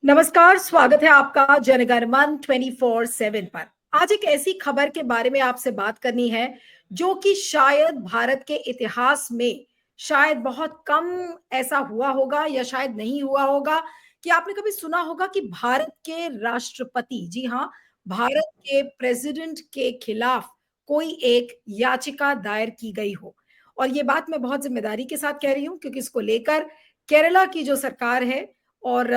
नमस्कार, स्वागत है आपका जनगण मन 24/7 पर। आज एक ऐसी खबर के बारे में आपसे बात करनी है जो कि शायद भारत के इतिहास में शायद बहुत कम ऐसा हुआ होगा या शायद नहीं हुआ होगा कि आपने कभी सुना होगा कि भारत के राष्ट्रपति, जी हाँ, भारत के प्रेसिडेंट के खिलाफ कोई एक याचिका दायर की गई हो। और ये बात मैं बहुत जिम्मेदारी के साथ कह रही हूँ क्योंकि इसको लेकर केरला की जो सरकार है और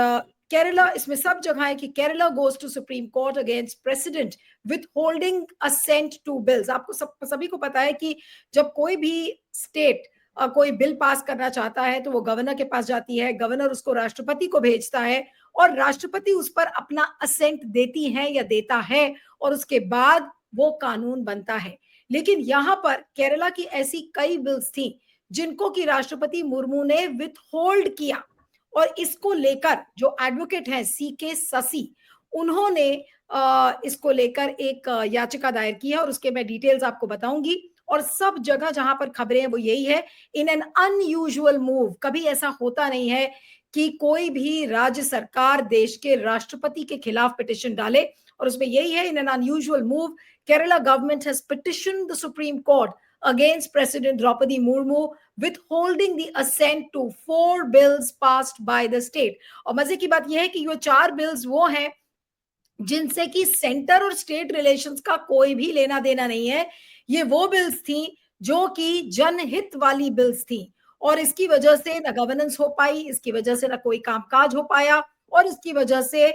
केरला, इसमें सब जगह है कि Kerala goes to Supreme Court against president withholding assent to bills. आपको सभी को पता है कि जब कोई भी स्टेट कोई बिल पास करना चाहता है तो वो गवर्नर के पास जाती है, गवर्नर उसको राष्ट्रपति को भेजता है और राष्ट्रपति उस पर अपना असेंट देती है या देता है और उसके बाद वो कानून बनता है। लेकिन यहाँ पर केरला की ऐसी कई बिल्स थी जिनको कि राष्ट्रपति मुर्मू ने विथ होल्ड किया और इसको लेकर जो एडवोकेट हैं CK शशि, उन्होंने इसको लेकर एक याचिका दायर की है और उसके मैं डिटेल्स आपको बताऊंगी। और सब जगह जहां पर खबरें हैं वो यही है, इन एन अनयूजुअल मूव, कभी ऐसा होता नहीं है कि कोई भी राज्य सरकार देश के राष्ट्रपति के खिलाफ पिटिशन डाले, और उसमें यही है, in an unusual move Kerala government has petitioned the Supreme Court against President Draupadi Murmu, withholding the assent to 4 bills passed by the state। और मजे की बात यह है कि ये 4 बिल्स वो हैं जिनसे कि सेंटर और स्टेट रिलेशंस का कोई भी लेना देना नहीं है। ये वो बिल्स थी जो कि जनहित वाली बिल्स थी और इसकी वजह से ना गवर्नेंस हो पाई, इसकी वजह से ना कोई कामकाज हो पाया और इसकी वजह से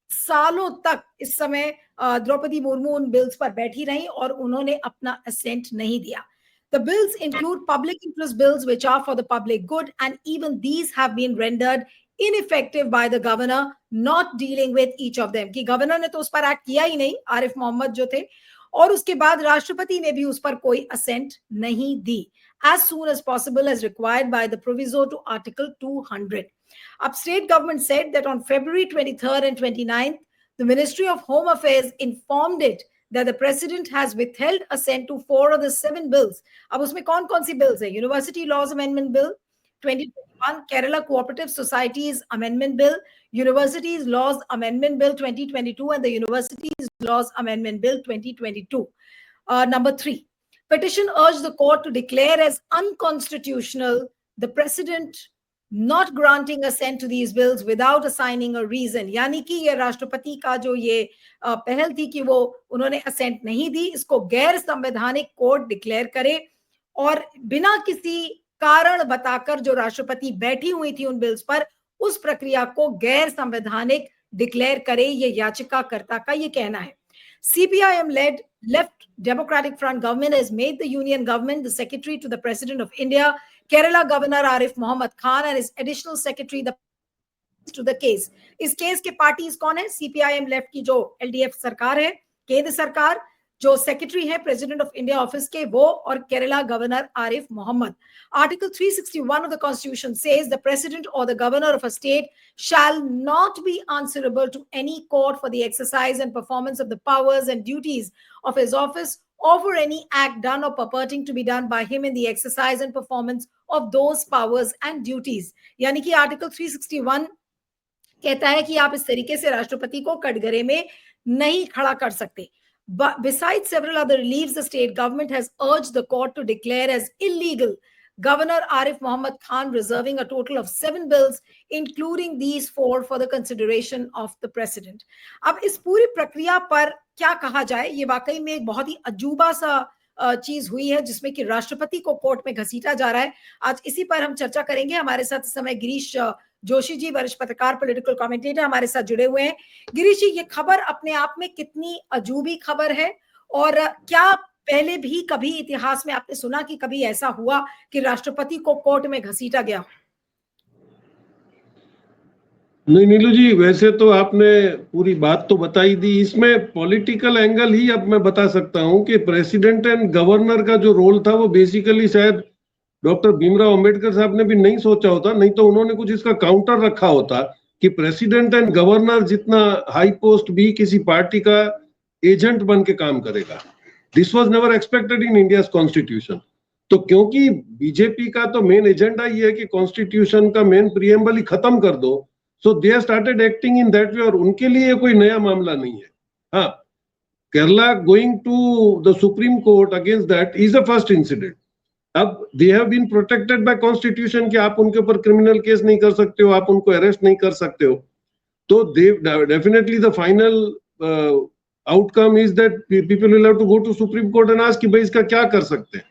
सालों तक इस समय द्रौपदी मुर्मू उन बिल्स पर बैठी रही और उन्होंने अपना असेंट नहीं दिया। The bills include public interest bills which are for the public good, and even these have been rendered ineffective by the governor not dealing with each of them। कि गवर्नर ने तो उस पर एक्ट किया ही नहीं, आरिफ मोहम्मद जो थे, और उसके बाद राष्ट्रपति ने भी उस पर कोई असेंट नहीं दी as soon as possible as required by the proviso to Article 200। Up state government said that on February 23rd and 29th, the Ministry of Home Affairs informed it that the president has withheld assent to 4 of the 7 bills। अब उसमें कौन-कौन सी bills है? University Laws Amendment Bill 2021, Kerala Cooperative Societies Amendment Bill, Universities Laws Amendment Bill 2022, and the Universities Laws Amendment Bill 2022। Number 3, petition urged the court to declare as unconstitutional the president not granting assent to these bills without assigning a reason। यानी कि ये राष्ट्रपति का जो ये पहल थी कि वो उन्होंने असेंट नहीं दी, इसको गैर संवैधानिक कोर्ट डिक्लेयर करे और बिना किसी कारण बताकर जो राष्ट्रपति बैठी हुई थी उन बिल्स पर, उस प्रक्रिया को गैर संवैधानिक डिक्लेयर करे, ये याचिकाकर्ता का ये कहना है। CPIM led Left Democratic Front government has made the union government the secretary to the President of India, Kerala Governor Arif Mohammed Khan, and his additional secretary to the case। इस case के parties कौन है? CPIM left की जो LDF सरकार है, केंद्र सरकार, जो सेक्रेटरी है प्रेसिडेंट ऑफ इंडिया ऑफिस के वो, और Kerala governor Arif Mohammed. Article 361 of the Constitution says the president or the governor of a state shall not be answerable to any court for the exercise and performance of the powers and duties of his office or for any act done or purporting to be done by him in the exercise and performance of those powers and duties। यानी कि article 361 कहता है कि आप इस तरीके से राष्ट्रपति को कटघरे में नहीं खड़ा कर सकते। But besides several other reliefs, the state government has urged the court to declare as illegal Governor Arif Mohammed Khan reserving a total of 7 bills, including these 4 for the consideration of the president। अब इस पूरी प्रक्रिया पर क्या कहा जाए, ये वाकई में एक बहुत ही अजूबा सा चीज हुई है जिसमें कि राष्ट्रपति को कोर्ट में घसीटा जा रहा है। आज इसी पर हम चर्चा करेंगे। हमारे साथ इस समय गिरीश जोशी जी, वरिष्ठ पत्रकार, पॉलिटिकल कमेंटेटर, हमारे साथ जुड़े हुए हैं। गिरीश जी, ये खबर अपने आप में कितनी अजूबी खबर है और क्या पहले भी कभी इतिहास में आपने सुना कि कभी ऐसा हुआ कि राष्ट्रपति को कोर्ट में घसीटा गया? नहीं नीलू जी, वैसे तो आपने पूरी बात तो बताई दी। इसमें पॉलिटिकल एंगल ही अब मैं बता सकता हूं कि प्रेसिडेंट एंड गवर्नर का जो रोल था वो बेसिकली शायद डॉक्टर भीमराव अंबेडकर साहब ने भी नहीं सोचा होता, नहीं तो उन्होंने कुछ इसका काउंटर रखा होता कि प्रेसिडेंट एंड गवर्नर जितना हाई पोस्ट भी किसी पार्टी का एजेंट बन के काम करेगा। This was never expected in India's constitution. तो क्योंकि बीजेपी का तो मेन एजेंडा ये है कि कॉन्स्टिट्यूशन का मेन प्रिएम्बल ही खत्म कर दो, so they started acting in that way, और उनके लिए कोई नया मामला नहीं है. हाँ, Kerala going to the Supreme Court against that is a first incident. अब they have been protected by constitution कि आप उनके ऊपर क्रिमिनल केस नहीं कर सकते हो, आप उनको अरेस्ट नहीं कर सकते हो. तो definitely the final outcome is that people will have to go to Supreme Court and ask कि भाई इसका क्या कर सकते हैं.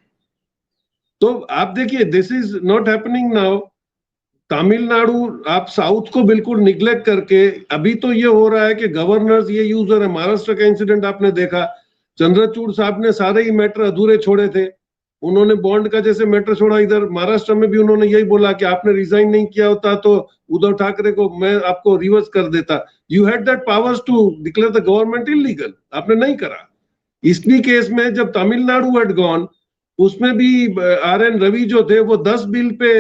तो आप देखिए, this is not happening now. Tamil Nadu, आप साउथ को बिल्कुल निग्लेक्ट करके, अभी तो ये हो रहा है कि गवर्नर्स ये यूज हो रहे हैं. महाराष्ट्र का इंसिडेंट आपने देखा, चंद्रचूड़ साहब ने सारे ही मैटर अधूरे छोड़े थे. उन्होंने बॉन्ड का जैसे मैटर छोड़ा, इधर महाराष्ट्र में भी उन्होंने यही बोला कि आपने रिजाइन नहीं किया होता तो उद्धव ठाकरे को मैं आपको रिवर्स कर देता. You had that powers to declare the government illegal, आपने नहीं करा. इसकी केस में जब तमिलनाडु हैड गॉन, उसमें भी RN रवि जो थे वो 10 बिल पे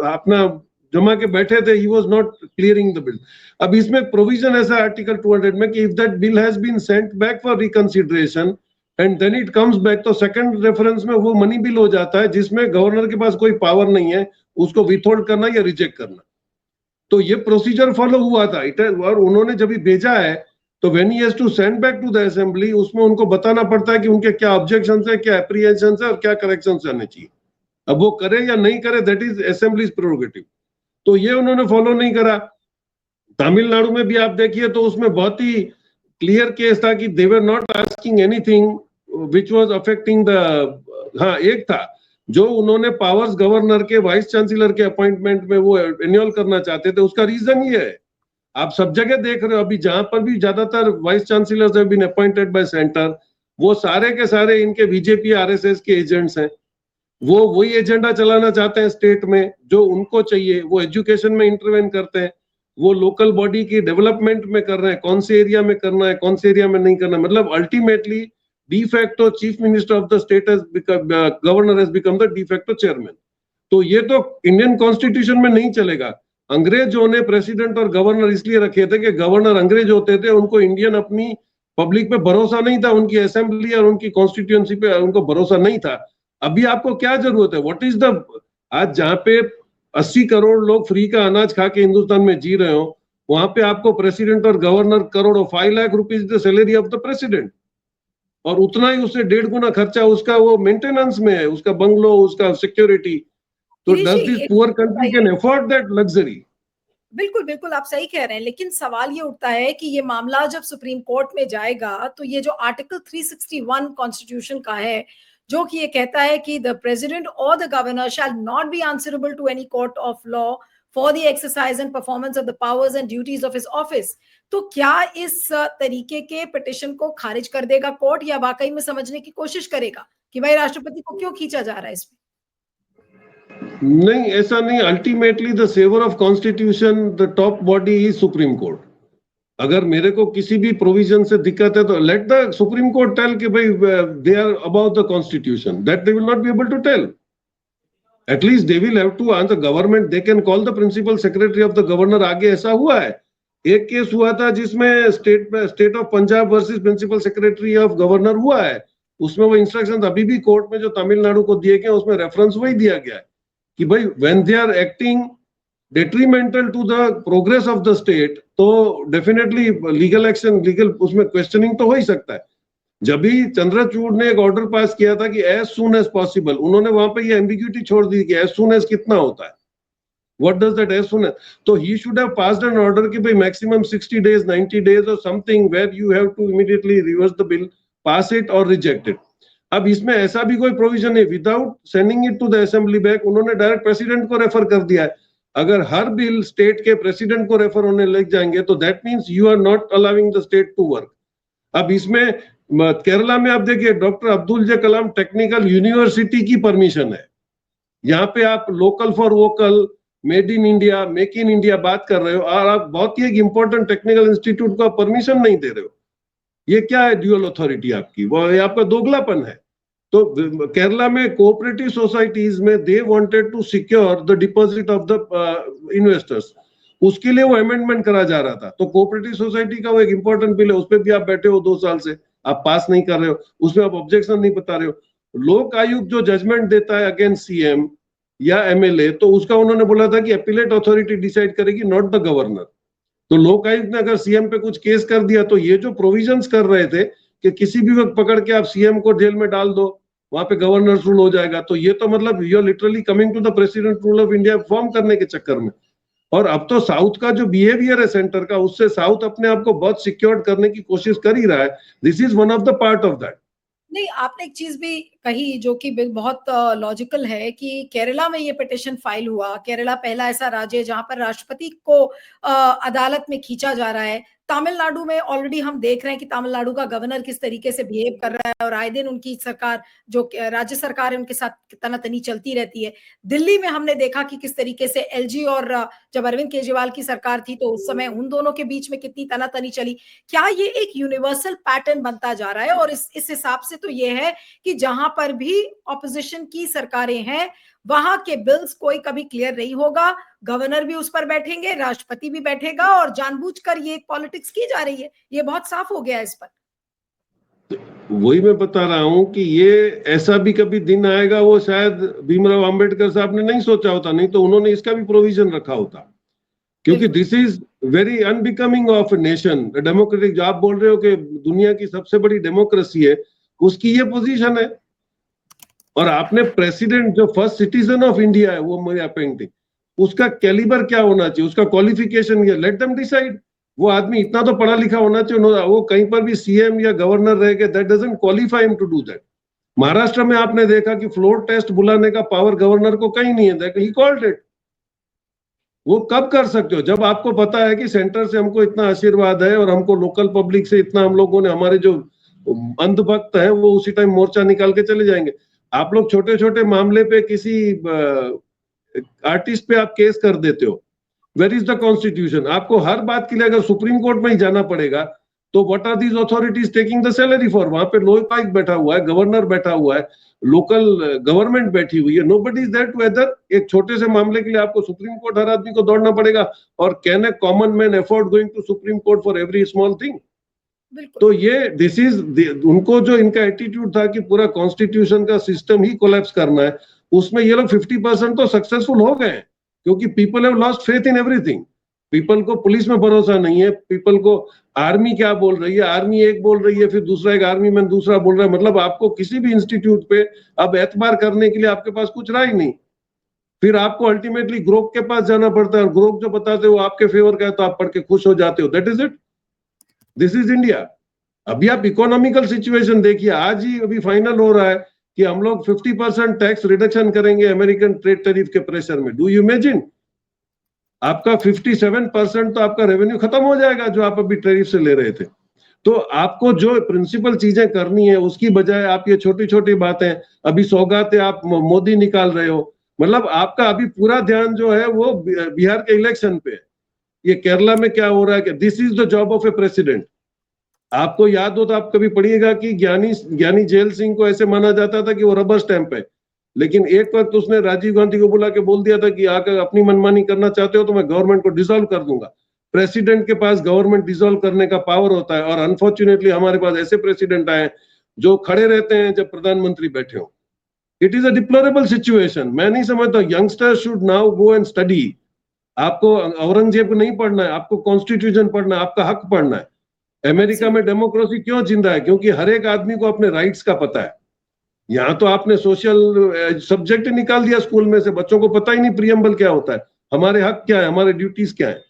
अपना जमा के बैठे थे. He was not clearing the bill. अब इसमें प्रोविजन ऐसा आर्टिकल 200 में कि if that bill has been sent back for reconsideration and then it comes back, तो सेकंड रेफरेंस में वो मनी बिल हो जाता है जिसमें गवर्नर के पास कोई पावर नहीं है उसको विथहोल्ड करना या रिजेक्ट करना. तो ये प्रोसीजर फॉलो हुआ था. और उन्होंने जब भी भेजा है तो when he has to send back to the assembly, उसमें उनको बताना पड़ता है कि उनके क्या ऑब्जेक्शंस है, क्या एप्रीहेंशंस है और क्या करेक्शंस आने चाहिए. अब वो करे या नहीं करे, दैट इज असेंबलीज प्रेरोगेटिव. तो ये उन्होंने फॉलो नहीं करा. तमिलनाडु में भी आप देखिए तो उसमें बहुत ही क्लियर केस था कि they were not asking anything which was affecting the. हाँ, एक था जो उन्होंने पावर्स गवर्नर के वाइस चांसलर के अपॉइंटमेंट में वो एन्योल करना चाहते थे. उसका रीजन ये है, आप सब जगह देख रहे हो अभी जहां पर भी ज्यादातर vice chancellors have been appointed by centre, वो सारे के सारे इनके बीजेपी RSS के एजेंट्स हैं. वो वही एजेंडा चलाना चाहते हैं स्टेट में जो उनको चाहिए. वो एजुकेशन में इंटरवेन करते हैं, वो लोकल बॉडी की डेवलपमेंट में कर रहे हैं, कौन से एरिया में करना है, कौन से एरिया में नहीं करना. मतलब ultimately de facto chief minister of the state has become, governor has become the de facto chairman. तो ये तो इंडियन कॉन्स्टिट्यूशन में नहीं चलेगा. अंग्रेजों ने प्रेसिडेंट और गवर्नर इसलिए रखे थे कि गवर्नर अंग्रेज होते थे, उनको इंडियन अपनी पब्लिक पे भरोसा नहीं था, उनकी असेंबली और उनकी कॉन्स्टिट्यूएंसी पे उनको भरोसा नहीं था. अभी आपको क्या जरूरत है? व्हाट इज द, आज जहां पे 80 करोड़ लोग फ्री का अनाज खा के हिंदुस्तान में जी रहे हो, वहां पे आपको प्रेसिडेंट और गवर्नर करोड़ों, 5 lakh rupees the salary of the president, और उतना ही उससे 1.5 गुना खर्चा उसका वो मेंटेनेंस में है, उसका बंगलो, उसका सिक्योरिटी. तो does this poor country can afford that luxury? बिल्कुल बिल्कुल, आप सही कह रहे हैं. लेकिन सवाल ये उठता है कि ये मामला जब सुप्रीम कोर्ट में जाएगा तो ये जो आर्टिकल 361 कॉन्स्टिट्यूशन का है, जो कि ये कहता है कि द प्रेसिडेंट और the governor shall not be answerable to any court of law for the exercise and performance of the powers and duties of his office. तो क्या इस तरीके के पिटिशन को खारिज कर देगा कोर्ट, या वाकई में समझने की कोशिश करेगा कि भाई राष्ट्रपति को क्यों खींचा जा रहा है इसमें? नहीं, ऐसा नहीं. Ultimately the saviour of constitution, the top body is Supreme Court. अगर मेरे को किसी भी प्रोविजन से दिक्कत है तो let the Supreme Court tell कि भाई they are about the constitution. That they will not be able to tell. At least they will have to answer government. They can call the principal secretary of the governor. आगे ऐसा हुआ है, एक case हुआ था जिसमें state of Punjab versus principal secretary of governor हुआ है. उसमें वो इंस्ट्रक्शन अभी भी कोर्ट में जो तमिलनाडु को दिए गए उसमें रेफरेंस वही दिया गया है कि भाई when they are acting detrimental to the progress of the state, तो डेफिनेटली लीगल एक्शन, लीगल उसमें क्वेश्चनिंग तो हो ही सकता है. जब भी चंद्रचूड़ ने एक ऑर्डर पास किया था कि एज सून एज पॉसिबल, उन्होंने वहां पे ये एम्बिग्यूटी छोड़ दी कि एज सून एज कितना होता है, what does that as soon as. तो he should have passed an order कि भाई मैक्सिमम 60 days, 90 days और something where you have to immediately reverse the bill, pass it और रिजेक्ट इट. अब इसमें ऐसा भी कोई प्रोविजन नहीं. Without sending it to the assembly back, उन्होंने डायरेक्ट प्रेसिडेंट को रेफर कर दिया है. अगर हर बिल स्टेट के प्रेसिडेंट को रेफर होने लग जाएंगे तो that means you are not allowing the state to work. अब इसमें केरला में आप देखिए, doctor Abdul J Kalam technical university की परमिशन है. यहाँ पे आप local for vocal, made in India, make in India बात कर रहे हो और आप बहुत ही एक इंपॉर्टेंट टेक्निकल इंस्टीट्यूट को परमिशन नहीं दे रहे हो. ये क्या है ड्यूअल अथॉरिटी आपकी? वो आपका दोगलापन है. तो केरला में कोऑपरेटिव सोसाइटीज में they wanted to secure the deposit of the investors. उसके लिए वो अमेंडमेंट करा जा रहा था. तो कोऑपरेटिव सोसाइटी का वो एक इंपॉर्टेंट बिल है, उस पर भी आप बैठे हो 2 साल से, आप पास नहीं कर रहे हो, उसमें आप ऑब्जेक्शन नहीं बता रहे हो. लोक आयुक्त जो जजमेंट देता है अगेंस्ट CM, या एमएलए, तो उसका उन्होंने बोला था कि अपीलेट अथॉरिटी डिसाइड करेगी, नॉट द गवर्नर। तो लोकायुक्त ने अगर सीएम पे कुछ केस कर दिया, तो ये जो प्रोविजंस कर रहे थे कि किसी भी वक्त पकड़ के आप सीएम को जेल में डाल दो, वहां पे गवर्नर रूल हो जाएगा, तो ये तो मतलब you are literally coming to the president rule of India form करने के चक्कर में। और अब तो साउथ का जो बिहेवियर है सेंटर का, उससे साउथ अपने आप को बहुत सिक्योर करने की कोशिश कर ही रहा है। This is one of the part of that. नहीं, आपने एक चीज भी कही जो कि बहुत लॉजिकल है कि केरला में ये पिटिशन फाइल हुआ। केरला पहला ऐसा राज्य है जहां पर राष्ट्रपति को अदालत में खींचा जा रहा है। तमिलनाडु में ऑलरेडी हम देख रहे हैं कि तमिलनाडु का गवर्नर किस तरीके से बिहेव कर रहा है और आए दिन उनकी सरकार, जो राज्य सरकार है, उनके साथ तनातनी चलती रहती है। दिल्ली में हमने देखा कि किस तरीके से एलजी और जब अरविंद केजरीवाल की सरकार थी तो उस समय उन दोनों के बीच में कितनी तनातनी चली। क्या ये एक यूनिवर्सल पैटर्न बनता जा रहा है? और इस हिसाब से तो ये है कि जहां पर भी ऑपोजिशन की सरकारें हैं वहां के बिल्स कोई कभी क्लियर नहीं होगा, गवर्नर भी उस पर बैठेंगे, राष्ट्रपति भी बैठेगा, और जानबूझकर ये एक पॉलिटिक्स की जा रही है। ये बहुत साफ हो गया है इस पर। वही मैं बता रहा हूं कि ये ऐसा भी कभी दिन आएगा, वो शायद भीमराव अंबेडकर साहब ने नहीं सोचा होता, नहीं तो उन्होंने इसका भी प्रोविजन रखा होता। क्योंकि this is very unbecoming of a nation democratic. जो आप बोल रहे हो कि दुनिया की सबसे बड़ी डेमोक्रेसी है, उसकी ये पोजीशन है। और आपने प्रेसिडेंट, जो फर्स्ट सिटीजन ऑफ इंडिया है, वो मेरे अपॉइंटिंग, उसका कैलिबर क्या होना चाहिए, उसका क्वालिफिकेशन, ये लेट देम डिसाइड। वो आदमी इतना तो पढ़ा लिखा होना चाहिए, वो कहीं पर भी सीएम या गवर्नर रह गए, that doesn't qualify him to do that. Maharashtra में आपने देखा कि फ्लोर टेस्ट बुलाने का पावर गवर्नर को कहीं नहीं है, ही कॉल्ड इट। वो कब कर सकते हो? जब आपको पता है कि सेंटर से हमको इतना आशीर्वाद है और हमको लोकल पब्लिक से इतना, हम लोगों ने, हमारे जो अंधभक्त है वो उसी टाइम मोर्चा निकाल के चले जाएंगे। आप लोग छोटे छोटे मामले पे किसी आर्टिस्ट पे आप केस कर देते हो। Where is the constitution? आपको हर बात के लिए अगर सुप्रीम कोर्ट में ही जाना पड़ेगा, तो what are these authorities taking the salary for? वहां पे लोकपाल बैठा हुआ है, गवर्नर बैठा हुआ है, लोकल गवर्नमेंट बैठी हुई है, nobody is there to weather. एक छोटे से मामले के लिए आपको सुप्रीम कोर्ट हर आदमी को दौड़ना पड़ेगा, और can a common man afford going to Supreme Court for every small thing? तो ये दिस इज, उनको जो इनका एटीट्यूड था कि पूरा कॉन्स्टिट्यूशन का सिस्टम ही कोलैप्स करना है, उसमें ये लोग 50% तो सक्सेसफुल हो गए, क्योंकि people have lost faith in everything. People को पुलिस में भरोसा नहीं है, पीपल को आर्मी क्या बोल रही है, आर्मी एक बोल रही है, फिर दूसरा एक आर्मी मैन दूसरा बोल रहा है। मतलब आपको किसी भी इंस्टीट्यूट पे अब एतबार करने के लिए आपके पास कुछ रहा ही नहीं। फिर आपको अल्टीमेटली ग्रोक के पास जाना पड़ता है, और ग्रोक जो बताते हो आपके फेवर का है, तो आप पढ़ के खुश हो जाते हो। That is it, this is India. अभी आप इकोनॉमिकल सिचुएशन देखिए, आज ही अभी फाइनल हो रहा है कि हम लोग 50% टैक्स रिडक्शन करेंगे अमेरिकन ट्रेड टैरिफ के प्रेशर में। Do you imagine? आपका 57% तो आपका रेवेन्यू खत्म हो जाएगा जो आप अभी टैरिफ से ले रहे थे। तो आपको जो प्रिंसिपल चीजें करनी है, उसकी बजाय आप ये छोटी छोटी बातें, अभी सौगातें आप मोदी निकाल रहे हो। मतलब आपका अभी पूरा ध्यान जो है वो बिहार के इलेक्शन पे है। ये केरला में क्या हो रहा है कि this is the job of A president. आपको याद हो तो आप कभी पढ़िएगा कि ज्ञानी जेल सिंह को ऐसे माना जाता था कि वो रबर स्टैंप है, लेकिन एक वक्त उसने राजीव गांधी को बुला के बोल दिया था कि आकर अपनी मनमानी करना चाहते हो तो मैं गवर्नमेंट को डिसॉल्व कर दूंगा। प्रेसिडेंट के पास गवर्नमेंट डिसॉल्व करने का पावर होता है, और अनफॉर्चुनेटली हमारे पास ऐसे प्रेसिडेंट आए जो खड़े रहते हैं जब प्रधानमंत्री बैठे हो। It is a deplorable situation. मैं नहीं समझता youngsters should now go and study. आपको औरंगजेब को नहीं पढ़ना है, आपको कॉन्स्टिट्यूशन पढ़ना है, आपका हक पढ़ना है। अमेरिका में डेमोक्रेसी क्यों जिंदा है? क्योंकि हर एक आदमी को अपने राइट्स का पता है। यहाँ तो आपने सोशल सब्जेक्ट निकाल दिया स्कूल में से, बच्चों को पता ही नहीं प्रियम्बल क्या होता है, हमारे हक क्या है, हमारे ड्यूटीज क्या है।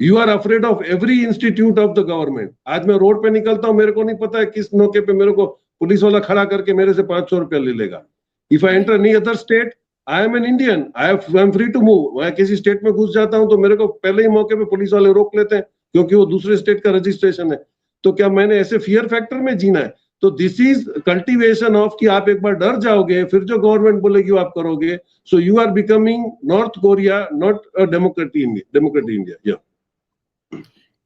You are afraid of every institute of the government. आज मैं रोड पे निकलता हूँ, मेरे को नहीं पता है किस मौके पे मेरे को पुलिस वाला खड़ा करके मेरे से 500 रुपया ले लेगा। If I enter any other state, I am an Indian, I am free to move. मैं किसी स्टेट में घुस जाता हूँ तो मेरे को पहले ही मौके पे पुलिस वाले रोक लेते हैं, क्योंकि वो दूसरे स्टेट का रजिस्ट्रेशन है। तो क्या मैंने ऐसे फियर फैक्टर में जीना है? तो दिस इज कल्टीवेशन ऑफ कि आप एक बार डर जाओगे, फिर जो गवर्नमेंट बोलेगी वो आप करोगे। So you are becoming North Korea, not a democratic India.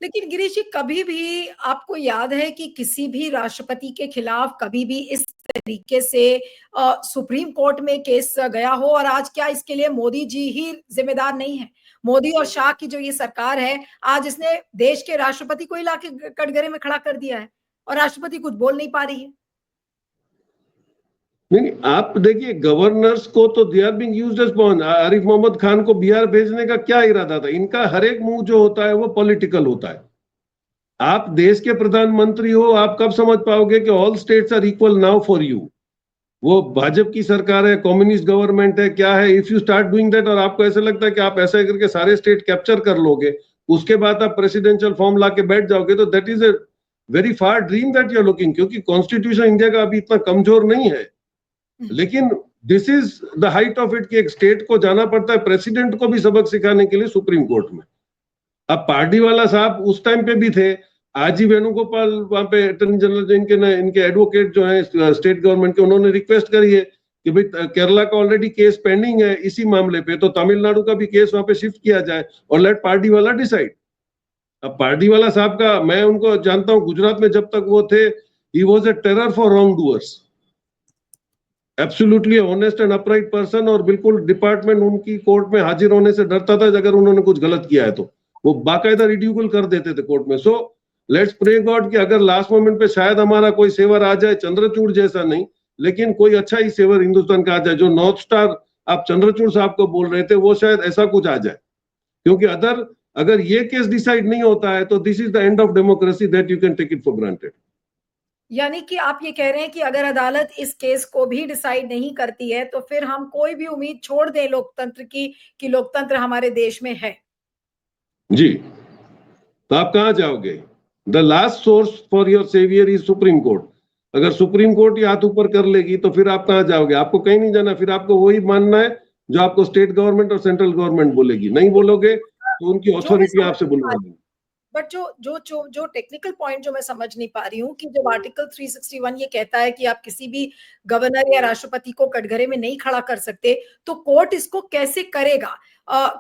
लेकिन गिरीश जी, कभी भी आपको याद है कि किसी भी राष्ट्रपति के खिलाफ कभी भी इस तरीके से सुप्रीम कोर्ट में केस गया हो? और आज क्या इसके लिए मोदी जी ही जिम्मेदार नहीं है? मोदी और शाह की जो ये सरकार है, आज इसने देश के राष्ट्रपति को ही लाके कटघरे में खड़ा कर दिया है और राष्ट्रपति कुछ बोल नहीं पा रही है। नहीं, आप देखिए गवर्नर्स को तो they are being used as pawn. Arif Mohammed Khan को बिहार भेजने का क्या इरादा था? इनका हर एक मूव जो होता है वो पॉलिटिकल होता है। आप देश के प्रधानमंत्री हो, आप कब समझ पाओगे कि all states are equal now for you? वो भाजपा की सरकार है, कम्युनिस्ट गवर्नमेंट है, क्या है? If you start doing that और आपको ऐसा लगता है कि आप ऐसा करके सारे स्टेट कैप्चर कर लोगे, उसके बाद आप प्रेसिडेंशियल फॉर्म लाके बैठ जाओगे, तो that is a very far dream that you are looking. क्योंकि कॉन्स्टिट्यूशन इंडिया का अभी इतना कमजोर नहीं है। लेकिन this is the height of it कि एक स्टेट को जाना पड़ता है प्रेसिडेंट को भी सबक सिखाने के लिए सुप्रीम कोर्ट में। अब पार्टीवाला साहब उस टाइम पे भी थे, आज ही वेणुगोपाल वहां पे अटॉर्नी जनरल जो इनके एडवोकेट जो है स्टेट गवर्नमेंट के, उन्होंने रिक्वेस्ट करी है कि भाई केरला का ऑलरेडी केस पेंडिंग है इसी मामले पे, तो तमिलनाडु का भी केस वहां पे शिफ्ट किया जाए और लेट पार्टी वाला डिसाइड। अब पार्टी वाला साहब का मैं उनको जानता हूं, गुजरात में जब तक वो थे, he was a terror for wrong doers, absolutely honest and upright person, और बिल्कुल डिपार्टमेंट उनकी कोर्ट में हाजिर होने से डरता था अगर उन्होंने कुछ गलत किया है तो वो बाकायदा रिड्यूकल कर देते थे कोर्ट में। सो लेट्स प्रे गॉड कि अगर लास्ट मोमेंट पे शायद हमारा कोई सेवर आ जाए, चंद्रचूड़ जैसा नहीं लेकिन कोई अच्छा ही सेवर हिंदुस्तान का आ जाए, जो नॉर्थ स्टार आप चंद्रचूड़ साहब को बोल रहे थे वो शायद ऐसा कुछ आ जाए। क्योंकि अगर ये केस डिसाइड नहीं होता है तो this is the end of democracy, that you can take it for granted. यानी कि आप ये कह रहे हैं कि अगर अदालत इस केस को भी डिसाइड नहीं करती है तो फिर हम कोई भी उम्मीद छोड़ दें लोकतंत्र की, कि लोकतंत्र हमारे देश में है। जी, तो आप कहां जाओगे? The last source for your saviour is Supreme Court. अगर सुप्रीम कोर्ट ही हाथ ऊपर कर लेगी तो फिर आप कहां जाओगे? आपको कहीं नहीं जाना, फिर आपको वही मानना है जो आपको स्टेट गवर्नमेंट और सेंट्रल गवर्नमेंट बोलेगी। नहीं बोलोगे तो उनकी अथॉरिटी आपसे बुलवाएगी। बट जो टेक्निकल पॉइंट जो मैं समझ नहीं पा रही हूँ कि जब आर्टिकल 361 ये कहता है कि आप किसी भी गवर्नर या राष्ट्रपति को कटघरे में नहीं खड़ा कर सकते, तो कोर्ट इसको कैसे करेगा?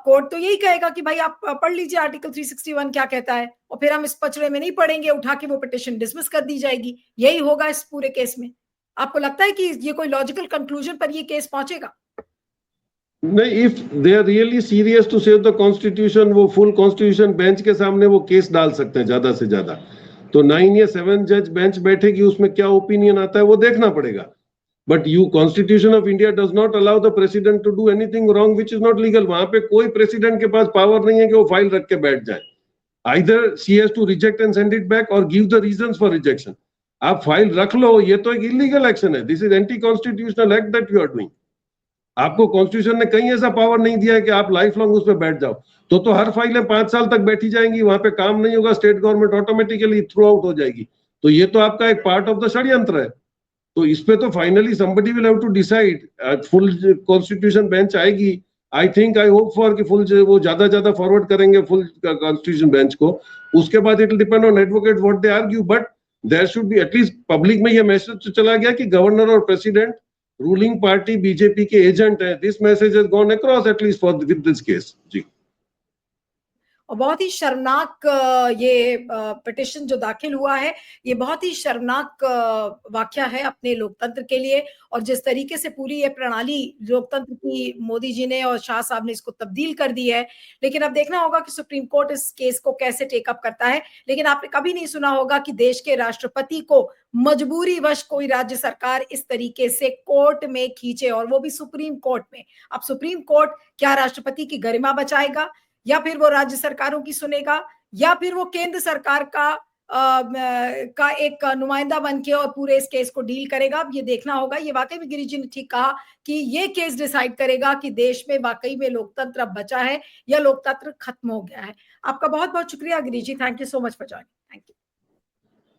कोर्ट तो यही कहेगा कि भाई आप पढ़ लीजिए आर्टिकल 361 क्या कहता है, और फिर हम इस पचड़े में नहीं पढ़ेंगे, उठा के वो पिटिशन डिसमिस कर दी जाएगी। यही होगा इस पूरे केस में। आपको लगता है कि ये कोई लॉजिकल कंक्लूजन पर ये केस पहुंचेगा? नहीं, if they are really serious to save the constitution, वो फुल कॉन्स्टिट्यूशन बेंच के सामने वो केस डाल सकते हैं ज्यादा से ज्यादा। तो 9 या 7 जज बेंच बैठेगी, उसमें क्या ओपिनियन आता है वो देखना पड़ेगा। But you constitution of India does not allow the president to do anything wrong which is not legal. वहां पे कोई प्रेसिडेंट के पास पावर नहीं है कि वो फाइल रख के बैठ जाए। Either she has to reject and send it back और give the reasons for rejection. आप फाइल रख लो, ये तो एक इलीगल एक्शन है। This is anti constitutional act that you are doing. आपको कॉन्स्टिट्यूशन ने कहीं ऐसा पावर नहीं दिया है कि आप लाइफ लॉन्ग उस पर बैठ जाओ। तो हर फाइलें 5 साल तक बैठी जाएंगी, वहां पे काम नहीं होगा, state government automatically through out हो जाएगी। तो ये तो आपका एक पार्ट ऑफ द षड्यंत्र है। तो इस पे तो finally somebody will have to decide. Full constitution bench आएगी, I think, I hope for कि फुल वो ज्यादा फॉरवर्ड करेंगे फुल कॉन्स्टिट्यूशन बेंच को। उसके बाद it will depend on advocate what they argue, but there should be at least public में ये मैसेज चला गया कि गवर्नर और प्रेसिडेंट रूलिंग पार्टी बीजेपी के एजेंट है। This message has gone across at least for with this case. जी, और बहुत ही शर्मनाक ये पिटिशन जो दाखिल हुआ है, ये बहुत ही शर्मनाक वाकया है अपने लोकतंत्र के लिए। और जिस तरीके से पूरी ये प्रणाली लोकतंत्र की मोदी जी ने और शाह साहब ने इसको तब्दील कर दी है। लेकिन अब देखना होगा कि सुप्रीम कोर्ट इस केस को कैसे टेकअप करता है। लेकिन आपने कभी नहीं सुना होगा कि देश के राष्ट्रपति को मजबूरी वश कोई राज्य सरकार इस तरीके से कोर्ट में खींचे, और वो भी सुप्रीम कोर्ट में। अब सुप्रीम कोर्ट क्या राष्ट्रपति की गरिमा बचाएगा, या फिर वो राज्य सरकारों की सुनेगा, या फिर वो केंद्र सरकार का एक नुमाइंदा बन के और पूरे इस केस को डील करेगा? अब ये देखना होगा। ये वाकई में गिरिजी ने ठीक कहा कि ये केस डिसाइड करेगा कि देश में वाकई में लोकतंत्र अब बचा है या लोकतंत्र खत्म हो गया है। आपका बहुत बहुत शुक्रिया Giriji. Thank you so much for joining. Thank you.